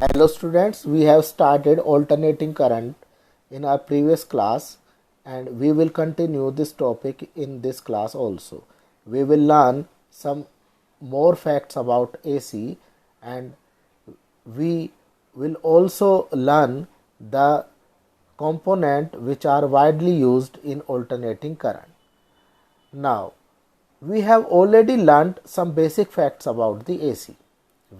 Hello students, we have started alternating current in our previous class and we will continue this topic in this class also. We will learn some more facts about AC and we will also learn the component which are widely used in alternating current. Now, we have already learnt some basic facts about the AC.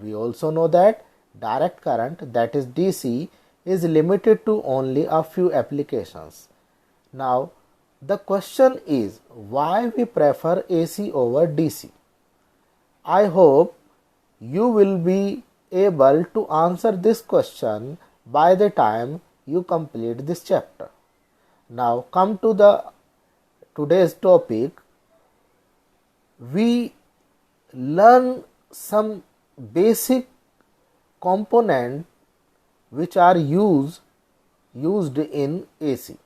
We also know that direct current, that is DC, is limited to only a few applications. Now, the question is why we prefer AC over DC? I hope you will be able to answer this question by the time you complete this chapter. Now, come to the today's topic. We learn some basic component which are used in AC.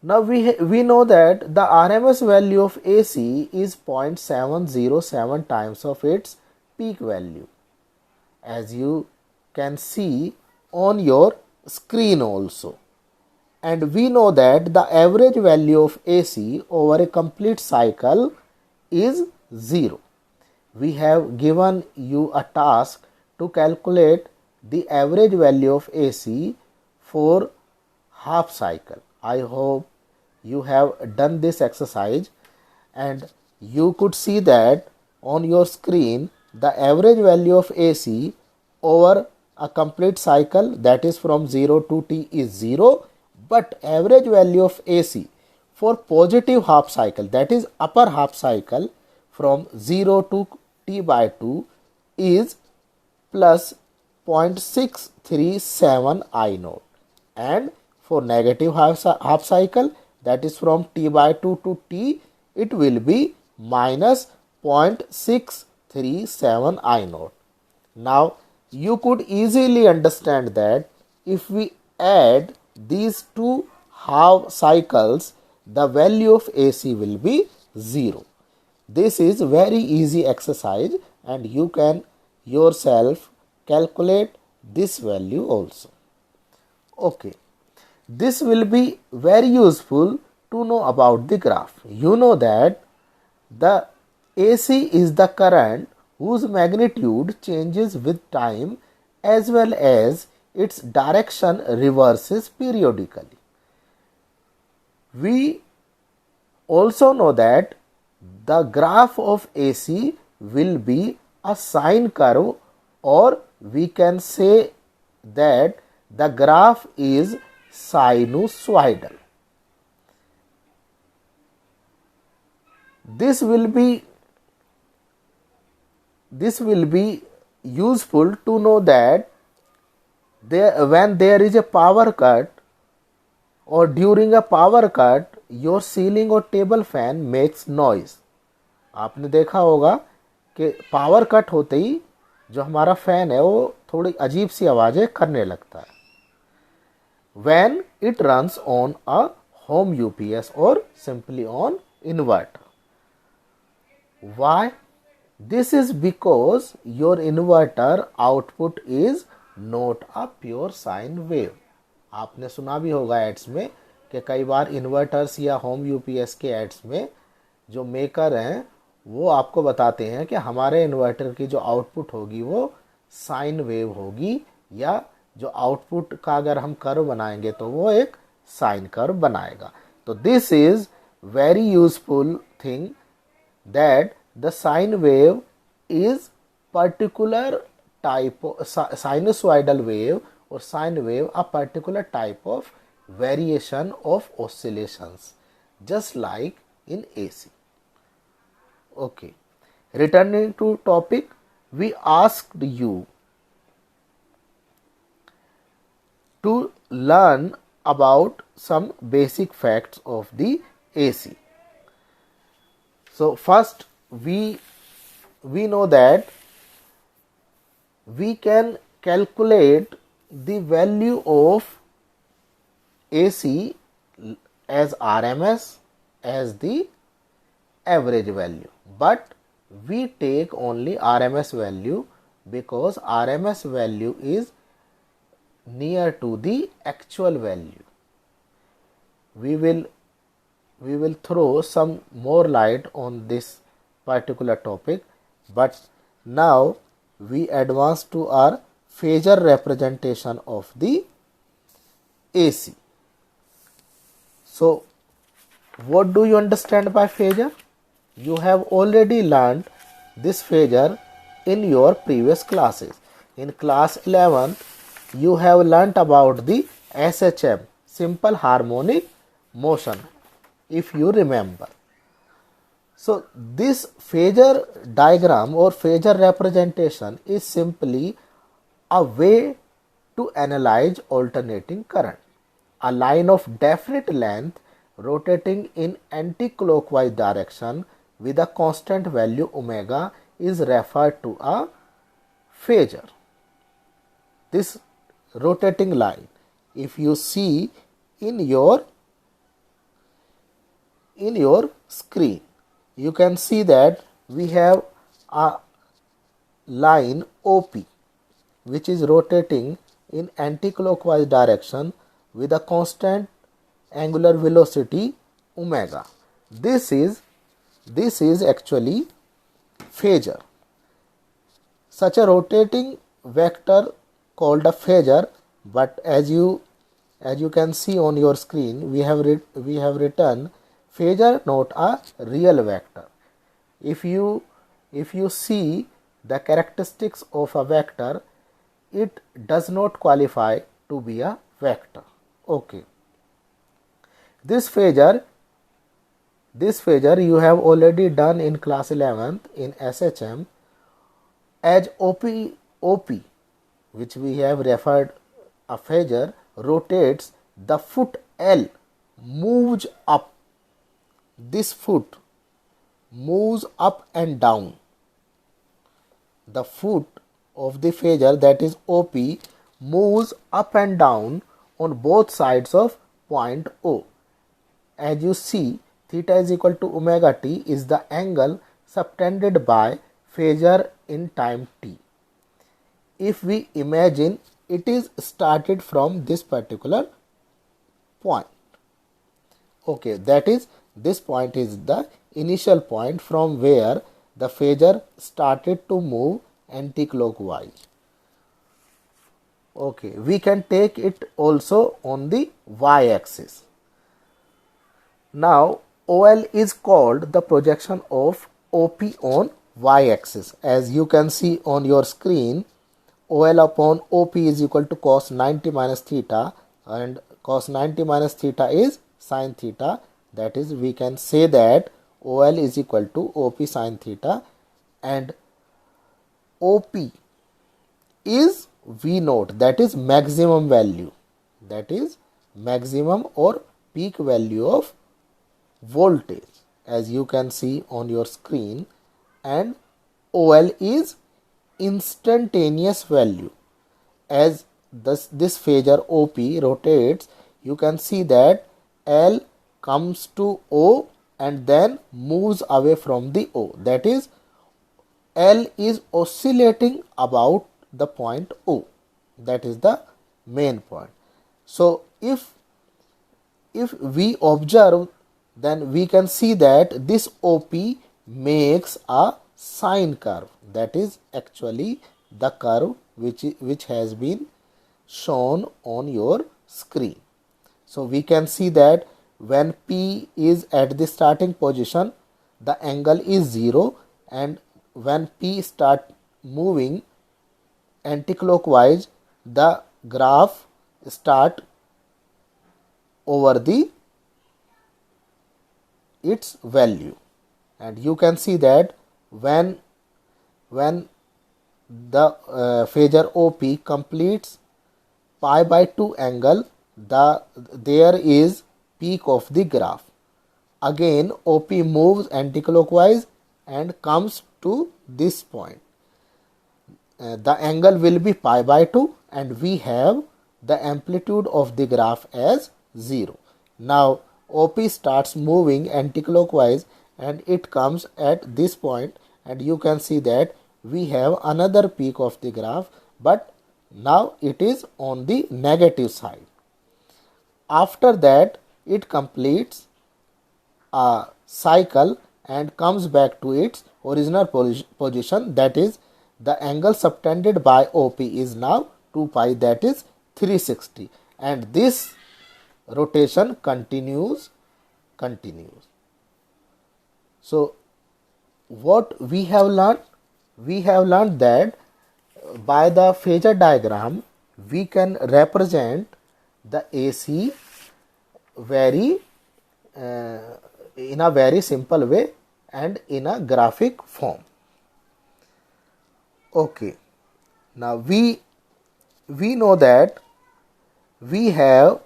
Now we know that the RMS value of AC is 0.707 times of its peak value, as you can see on your screen also. And we know that the average value of AC over a complete cycle is 0. We have given you a task to calculate the average value of AC for half cycle. I hope you have done this exercise and you could see that on your screen the average value of AC over a complete cycle, that is from 0 to T, is 0, but average value of AC for positive half cycle, that is upper half cycle, from 0 to T by 2 is plus 0.637 I naught, and for negative half cycle, that is from T by 2 to T, it will be minus 0.637 I naught. Now you could easily understand that if we add these two half cycles, the value of AC will be 0. This is very easy exercise and you can yourself calculate this value also. Okay, this will be very useful to know about the graph. You know that the AC is the current whose magnitude changes with time as well as its direction reverses periodically. We also know that the graph of AC will be a sine curve, or we can say that the graph is sinusoidal. This will be useful to know that when there is a power cut or during a power cut, your ceiling or table fan makes noise. आपने देखा होगा कि power cut होते ही जो हमारा fan है वो थोड़ी अजीब सी आवाज़ें करने लगता है when it runs on a home UPS or simply on inverter. Why? This is because your inverter output is not a pure sine wave. आपने सुना भी होगा एड्स में कि कई बार इन्वर्टर्स या होम यूपीएस के एड्स में जो मेकर हैं वो आपको बताते हैं कि हमारे इन्वर्टर की जो आउटपुट होगी वो साइन वेव होगी, या जो आउटपुट का अगर हम कर्व बनाएंगे तो वो एक साइन कर्व बनाएगा. तो this is very useful thing that the sine wave is particular type of sinusoidal wave or sine wave, a particular type of variation of oscillations, just like in AC. Okay, returning to topic, we asked you to learn about some basic facts of the AC. So first we know that we can calculate the value of AC as RMS as the average value, but we take only RMS value because RMS value is near to the actual value. We will throw some more light on this particular topic, but now we advance to our phasor representation of the AC. So what do you understand by phasor? You have already learned this phasor in your previous classes. In class 11, you have learnt about the SHM, simple harmonic motion, if you remember. So this phasor diagram or phasor representation is simply a way to analyze alternating current. A line of definite length rotating in anti-clockwise direction with a constant value omega is referred to a phasor. This rotating line, if you see in your screen, you can see that we have a line OP which is rotating in anti-clockwise direction with a constant angular velocity omega. This is actually phasor. Such a rotating vector called a phasor, but as you can see on your screen, we have written phasor, not a real vector. If you see the characteristics of a vector, it does not qualify to be a vector. Okay. This phasor you have already done in class 11th in SHM as OP, which we have referred a phasor, rotates, the foot L moves up. This foot moves up and down. The foot of the phasor, that is OP, moves up and down on both sides of point O. As you see, theta is equal to omega t is the angle subtended by phasor in time t. If we imagine it is started from this particular point. Okay, that is, this point is the initial point from where the phasor started to move anti-clockwise. Okay, we can take it also on the y-axis. Now, OL is called the projection of OP on y-axis. As you can see on your screen, OL upon OP is equal to cos 90 minus theta, and cos 90 minus theta is sin theta. That is, we can say that OL is equal to OP sin theta, and OP is V naught, that is maximum value, that is maximum or peak value of voltage, as you can see on your screen, and OL is instantaneous value. As this phasor OP rotates, you can see that L comes to O and then moves away from the O. That is, L is oscillating about the point O. That is the main point. So if we observe, then we can see that this OP makes a sine curve. That is actually the curve which has been shown on your screen. So we can see that when P is at the starting position, the angle is 0, and when P start moving anticlockwise, the graph start over the its value, and you can see that when the phasor OP completes pi by 2 angle, there is peak of the graph. Again OP moves anticlockwise and comes to this point. The angle will be pi by 2, and we have the amplitude of the graph as 0. Now OP starts moving anticlockwise and it comes at this point, and you can see that we have another peak of the graph, but now it is on the negative side. After that, it completes a cycle and comes back to its original position, that is, the angle subtended by OP is now 2 pi, that is 360, and this rotation continues. So what we have learned? We have learned that by the phasor diagram we can represent the AC very in a very simple way and in a graphic form. Okay, now we know that we have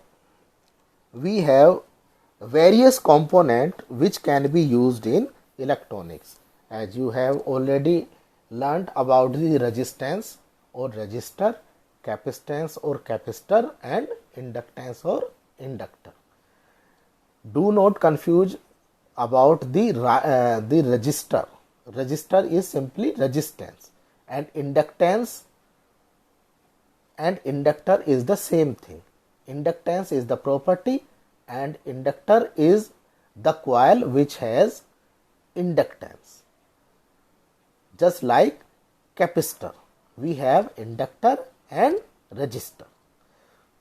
various components which can be used in electronics. As you have already learnt about the resistance or resistor, capacitance or capacitor, and inductance or inductor. Do not confuse about the resistor. Resistor is simply resistance, and inductance and inductor is the same thing. Inductance is the property and inductor is the coil which has inductance. Just like capacitor, we have inductor and resistor.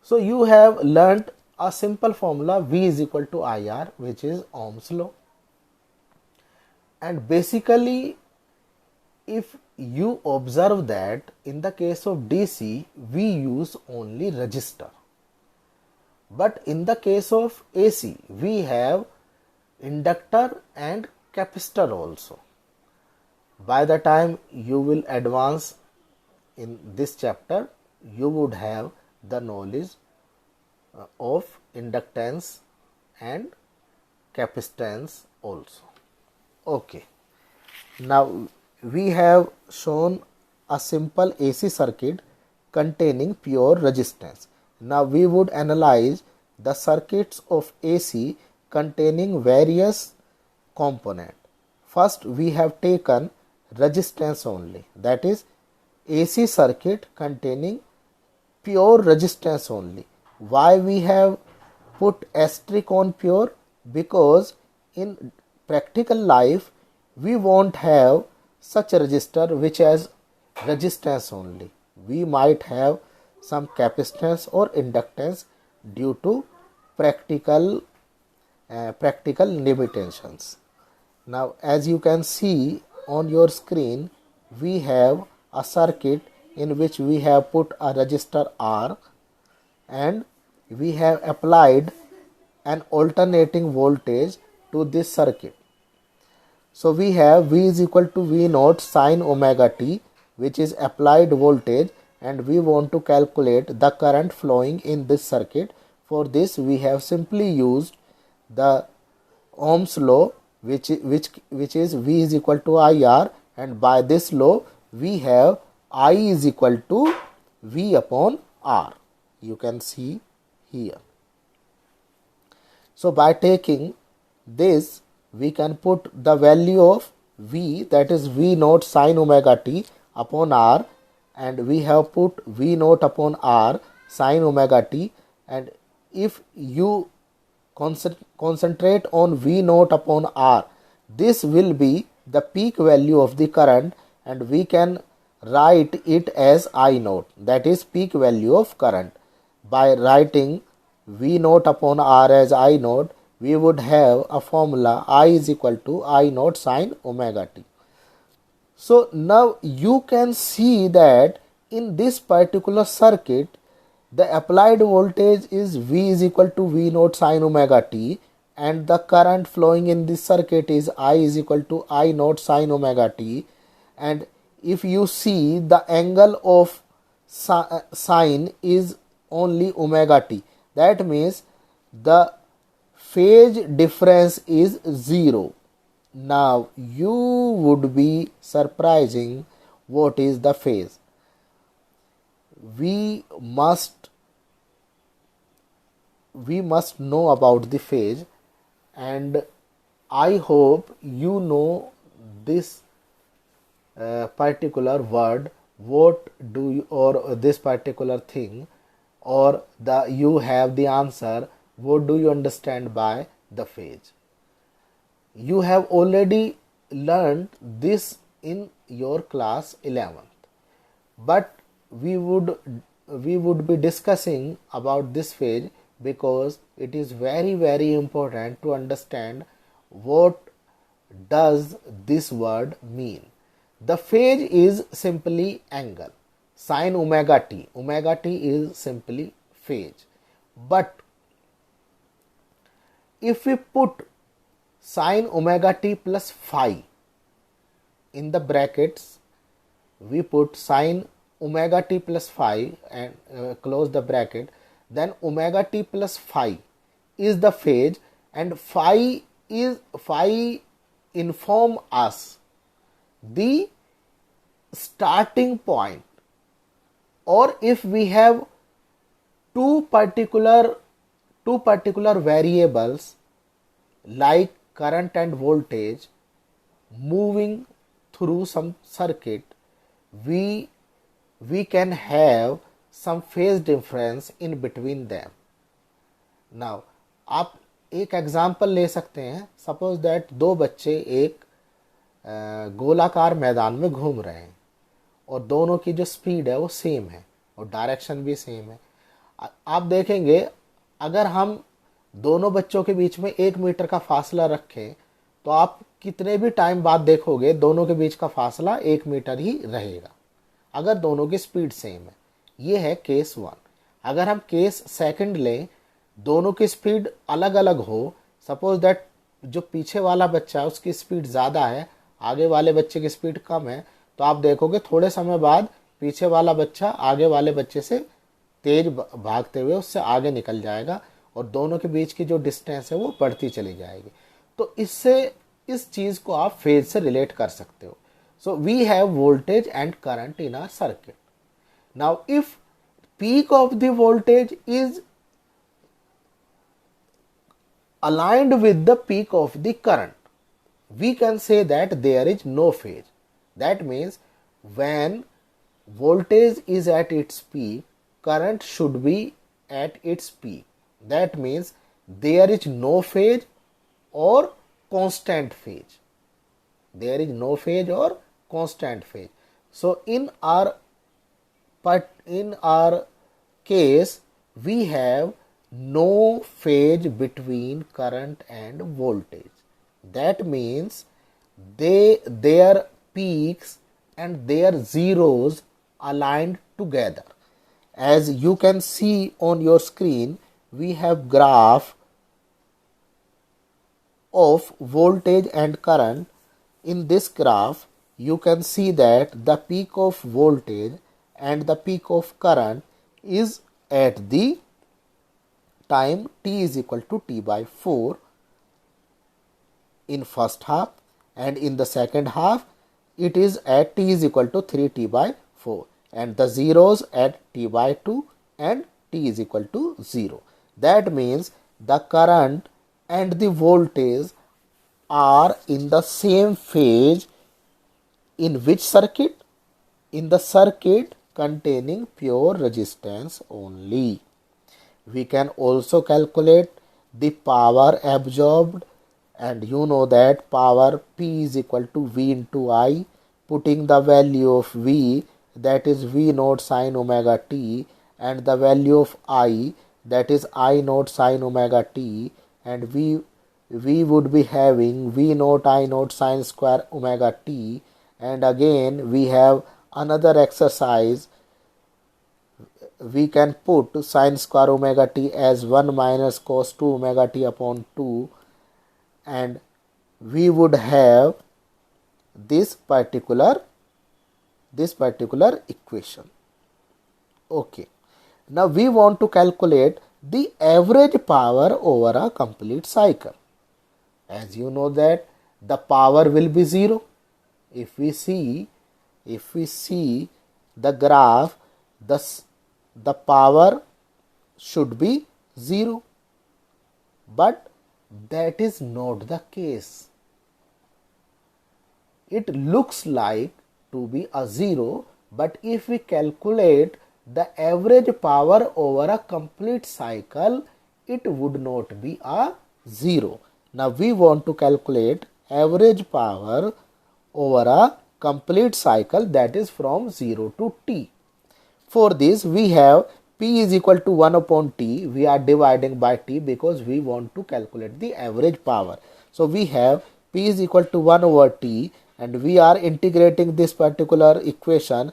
So you have learnt a simple formula, V is equal to IR, which is Ohm's law. And basically, if you observe that in the case of DC, we use only resistor. But in the case of AC, we have inductor and capacitor also. By the time you will advance in this chapter, you would have the knowledge of inductance and capacitance also. Okay, now we have shown a simple AC circuit containing pure resistance. Now we would analyze the circuits of AC containing various components. First, we have taken resistance only, that is AC circuit containing pure resistance only. Why we have put asterisk on pure? Because in practical life we won't have such a resistor which has resistance only. We might have some capacitance or inductance due to practical limitations. Now as you can see on your screen, we have a circuit in which we have put a resistor R and we have applied an alternating voltage to this circuit. So we have V is equal to V naught sin omega t, which is applied voltage, and we want to calculate the current flowing in this circuit. For this we have simply used the Ohm's law, which is V is equal to IR, and by this law we have I is equal to V upon R. You can see here. So by taking this, we can put the value of V, that is V naught sin omega t upon R, and we have put V naught upon R sin omega t, and if you concentrate on V naught upon R, this will be the peak value of the current, and we can write it as I naught, that is peak value of current. By writing V naught upon R as I naught, we would have a formula I is equal to I naught sin omega t. So now you can see that in this particular circuit, the applied voltage is V is equal to V naught sin omega t, and the current flowing in this circuit is I is equal to I naught sin omega t. And if you see, the angle of sine is only omega t, that means the phase difference is 0. Now you would be surprising what is the phase. We must know about the phase, and I hope you know this particular word, what do you, or this particular thing, or the you have the answer, what do you understand by the phase? You have already learned this in your class 11th, but we would be discussing about this phase because it is very important to understand what does this word mean. The phase is simply angle. Sin omega t. Omega t is simply phase. But if we put sin omega t plus phi in the brackets, we put sin omega t plus phi and close the bracket, then omega t plus phi is the phase, and phi inform us the starting point. Or if we have two particular variables like current and voltage moving through some circuit, we can have some phase difference in between them. Now आप एक example ले सकते हैं. Suppose that दो बच्चे एक गोलाकार मैदान में घूम रहे हैं और दोनों की जो स्पीड है वो सेम है और डायरेक्शन भी सेम है. आप देखेंगे अगर हम दोनों बच्चों के बीच में 1 मीटर का फासला रखें तो आप कितने भी टाइम बाद देखोगे दोनों के बीच का फासला 1 मीटर ही रहेगा अगर दोनों की स्पीड सेम है. ये है केस 1. अगर हम केस सेकंड लें, दोनों की स्पीड अलग अलग हो, सपोज दैट जो पीछे वाला बच्चा है उसकी स्पीड ज़्यादा है, आगे वाले बच्चे की स्पीड कम है, तो आप देखोगे थोड़े समय बाद पीछे वाला बच्चा आगे वाले बच्चे से तेज भागते हुए उससे आगे निकल जाएगा और दोनों के बीच की जो डिस्टेंस है वो बढ़ती चली जाएगी. तो इससे इस चीज़ को आप फेज से रिलेट कर सकते हो. So we have voltage and current in our circuit. Now if peak of the voltage is aligned with the peak of the current, we can say that there is no phase. That means when voltage is at its peak, current should be at its peak. That means there is no phase or constant phase. There is no phase or constant phase. So in our case we have no phase between current and voltage. That means their peaks and their zeros aligned together. As you can see on your screen, we have graph of voltage and current. In this graph you can see that the peak of voltage and the peak of current is at the time t is equal to t by 4 in first half, and in the second half it is at t is equal to 3t by 4, and the zeros at t by 2 and t is equal to 0. That means the current and the voltage are in the same phase. In which circuit? In the circuit containing pure resistance only. We can also calculate the power absorbed, and you know that power P is equal to V into I, putting the value of V, that is V naught sin omega t, and the value of I, that is I naught sin omega t, and we would be having V naught I naught sin square omega t. And again we have another exercise. We can put sin square omega t as 1 minus cos 2 omega t upon 2, and we would have this particular equation. Okay, now we want to calculate the average power over a complete cycle. As you know that the power will be 0. If we see the graph, the power should be 0, but that is not the case. It looks like to be a 0, but if we calculate the average power over a complete cycle, it would not be a 0. Now we want to calculate average power over a complete cycle, that is from 0 to t. For this we have P is equal to 1 upon T. We are dividing by T because we want to calculate the average power. So we have P is equal to 1 over T, and we are integrating this particular equation,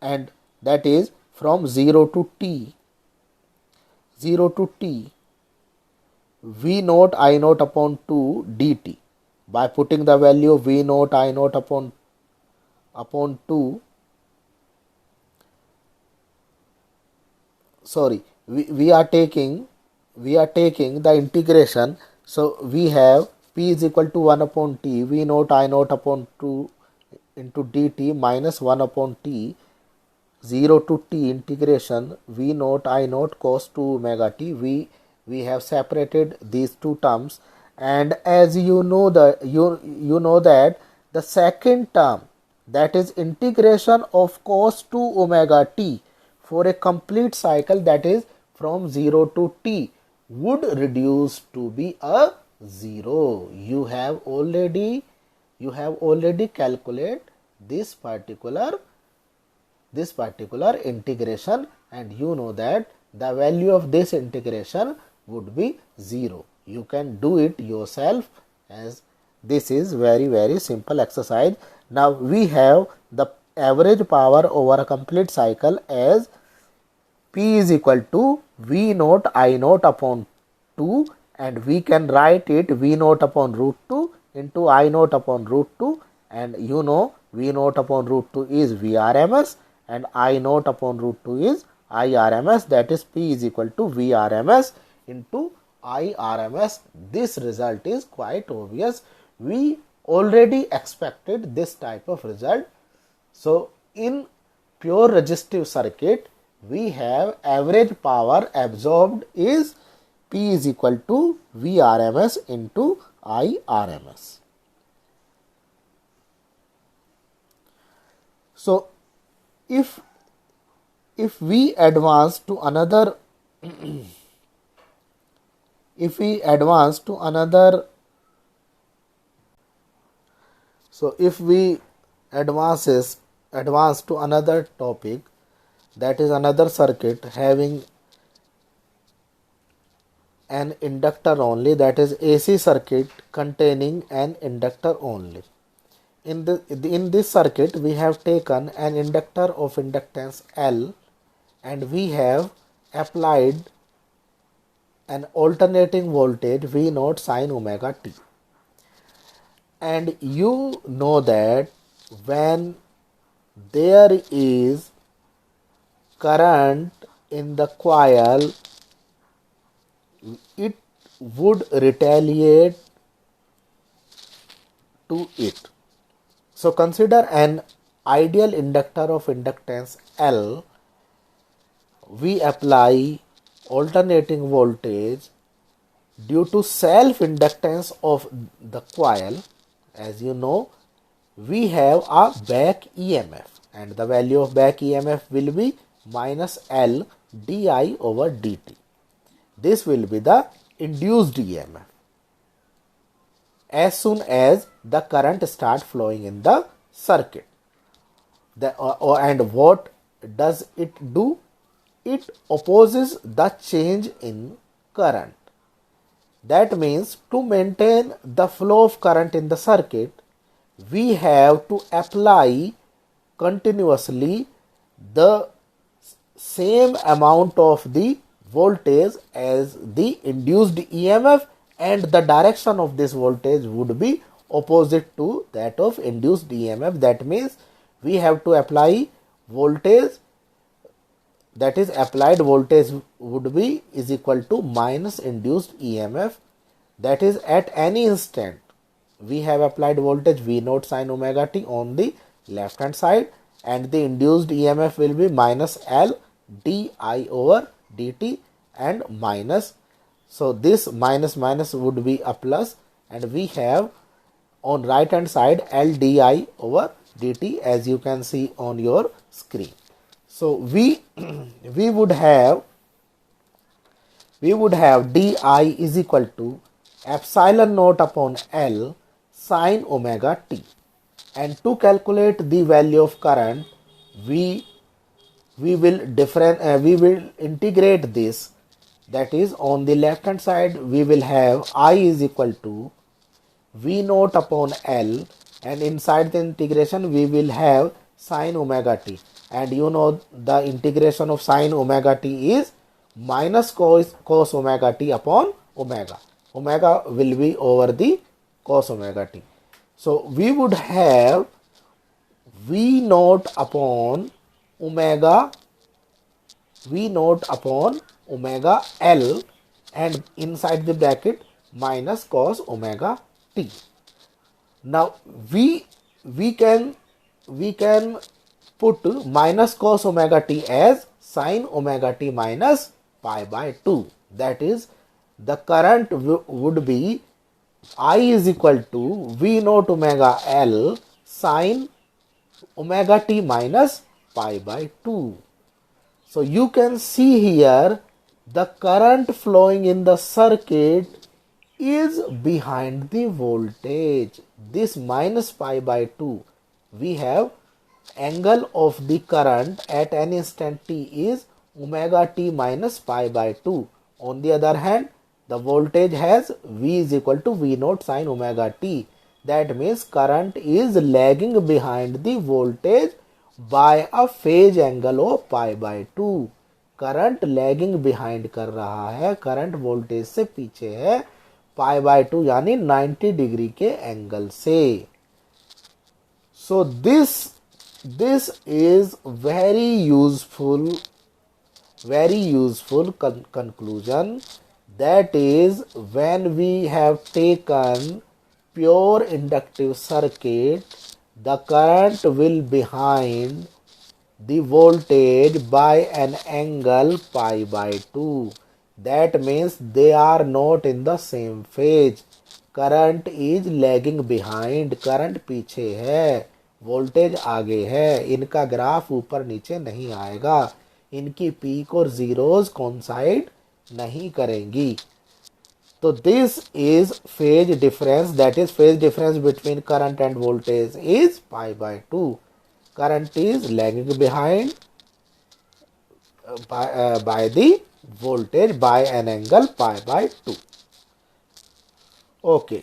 and that is from 0 to T. 0 to T. V naught I naught upon 2 dt. By putting the value of V naught I naught upon 2, sorry, we are taking the integration. So we have P is equal to 1 upon T, V naught I naught upon 2 into dt minus 1 upon T, 0 to T integration V naught I naught cos 2 omega t. We have separated these two terms, and as you know that the second term, that is integration of cos 2 omega t for a complete cycle, that is from 0 to t, would reduce to be a 0. You have already calculated this particular integration, and you know that the value of this integration would be 0. You can do it yourself, as this is very simple exercise. Now we have the average power over a complete cycle as P is equal to V naught I naught upon 2, and we can write it V naught upon root 2 into I naught upon root 2, and you know V naught upon root 2 is Vrms and I naught upon root 2 is Irms, that is P is equal to Vrms into Irms. This result is quite obvious. We already expected this type of result. So in pure resistive circuit, we have average power absorbed is P is equal to Vrms into Irms. So if we advance to another topic, that is another circuit having an inductor only, that is AC circuit containing an inductor only. In this circuit, we have taken an inductor of inductance L, and we have applied an alternating voltage V naught sin omega t. And you know that when there is current in the coil, it would retaliate to it. So consider an ideal inductor of inductance L. We apply alternating voltage due to self inductance of the coil. As you know, we have a back EMF, and the value of back EMF will be minus L di over dt. This will be the induced EMF as soon as the current starts flowing in the circuit. And what does it do? It opposes the change in current. That means to maintain the flow of current in the circuit, we have to apply continuously the same amount of the voltage as the induced EMF, and the direction of this voltage would be opposite to that of induced EMF. That means we have to apply voltage, that is applied voltage would be is equal to minus induced EMF, that is at any instant we have applied voltage V naught sin omega t on the left hand side, and the induced EMF will be minus L di over dt and minus. So this minus would be a plus, and we have on right hand side L di over dt, as you can see on your screen. So we we would have di is equal to epsilon naught upon L sine omega t. And to calculate the value of current, we will integrate this. That is, on the left hand side we will have I is equal to V naught upon L, and inside the integration we will have sine omega t, and you know the integration of sine omega t is minus cos omega t upon omega. Omega will be over the cos omega t. So we would have V naught upon omega L, and inside the bracket minus cos omega t. Now we can put minus cos omega t as sine omega t minus pi by 2. That is, the current would be I is equal to V naught omega L sine omega t minus pi by 2. So you can see here the current flowing in the circuit is behind the voltage. This minus pi by 2, we have angle of the current at an instant t is omega t minus pi by 2. On the other hand, the voltage has V is equal to V naught sine omega t. That means current is lagging behind the voltage by a phase angle of pi by 2. Current lagging behind कर रहा है, current voltage से पीछे है pi by 2 यानी 90 degree के angle से. So this is very useful conclusion. That is, when we have taken pure inductive circuit, the current will behind the voltage by an angle pi by 2. That means they are not in the same phase. Current is lagging behind. current पीछे है, voltage आगे है. इनका graph ऊपर नीचे नहीं आएगा, इनकी पीक और जीरोज कोइंसाइड नहीं करेंगी. तो this is phase difference, that is phase difference between current and voltage is pi by 2. Current is lagging behind by the voltage by an angle pi by 2. Okay,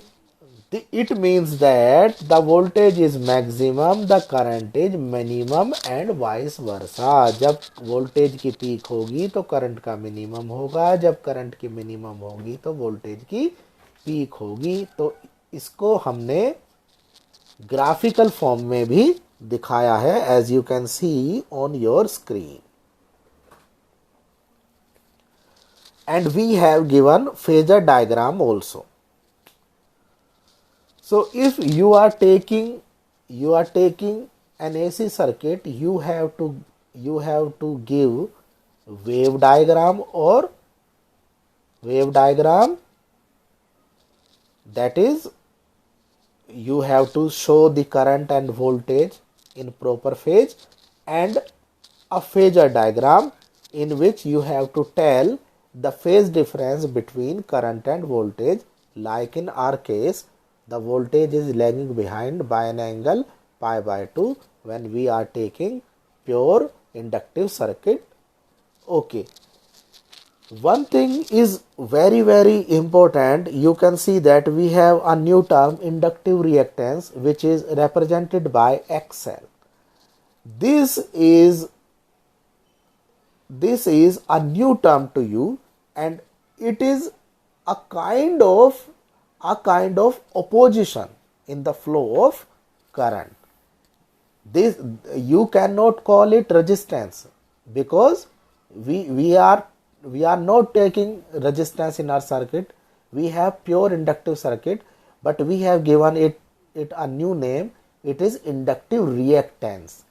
it means that the voltage is maximum, the current is minimum and vice versa. जब voltage की peak होगी तो current का minimum होगा, जब current की minimum होगी तो वोल्टेज की पीक होगी. तो इसको हमने ग्राफिकल फॉर्म में भी दिखाया है, as you can see on your screen. And we have given phasor diagram also. So if you are taking an AC circuit, you have to give wave diagram, that is, you have to show the current and voltage in proper phase, and a phasor diagram in which you have to tell the phase difference between current and voltage. Like in our case, the voltage is lagging behind by an angle pi by 2 when we are taking pure inductive circuit. Okay, one thing is very important. You can see that we have a new term, inductive reactance, which is represented by XL. This is a new term to you, and it is a kind of opposition in the flow of current. This you cannot call it resistance, because we are not taking resistance in our circuit. We have pure inductive circuit, but we have given it a new name. It is inductive reactance.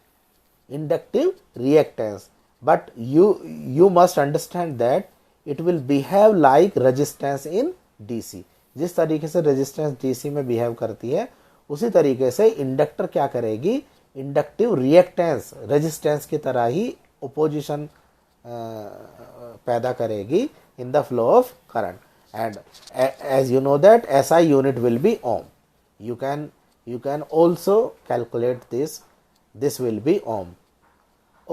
But you must understand that it will behave like resistance in DC. जिस तरीके से resistance DC में behave करती है, उसी तरीके से inductor क्या करेगी, इंडक्टिव रिएक्टेंस रेजिस्टेंस की तरह ही ओपोजिशन पैदा करेगी in the flow of current. And as you know that SI unit will be ohm. You can also calculate this will be ohm.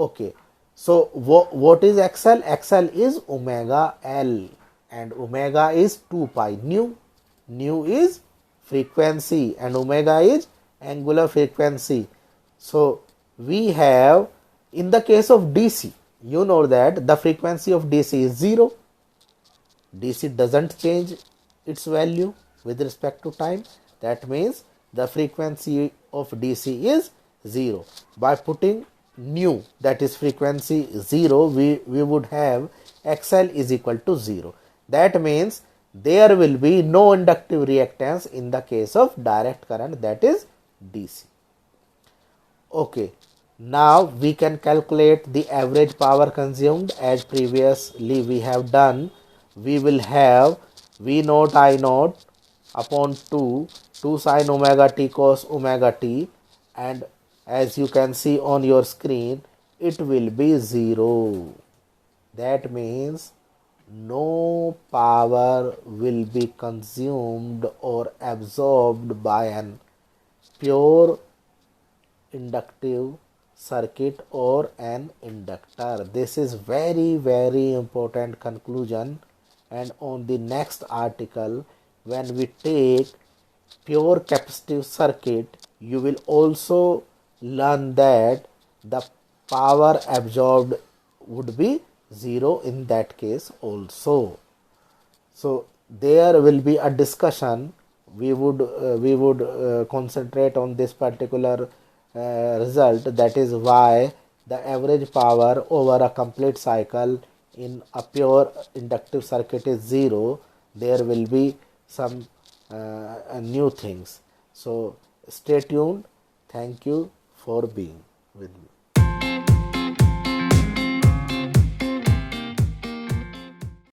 Okay, so what is XL? XL is omega L, and omega is 2 pi nu is frequency and omega is angular frequency. So we have, in the case of DC, you know that the frequency of DC is 0. DC doesn't change its value with respect to time. That means the frequency of DC is 0. By putting nu, that is frequency 0, we would have XL is equal to 0. That means there will be no inductive reactance in the case of direct current, that is DC. Okay, now we can calculate the average power consumed as previously we have done. We will have V naught I naught upon 2 sin omega t cos omega t, and as you can see on your screen, it will be 0. That means no power will be consumed or absorbed by an pure inductive circuit or an inductor. This is very important conclusion, and on the next article, when we take pure capacitive circuit, you will also learn that the power absorbed would be 0 in that case also. So there will be a discussion. We would concentrate on this particular result, that is why the average power over a complete cycle in a pure inductive circuit is 0. There will be some new things. So stay tuned. Thank you for being with me.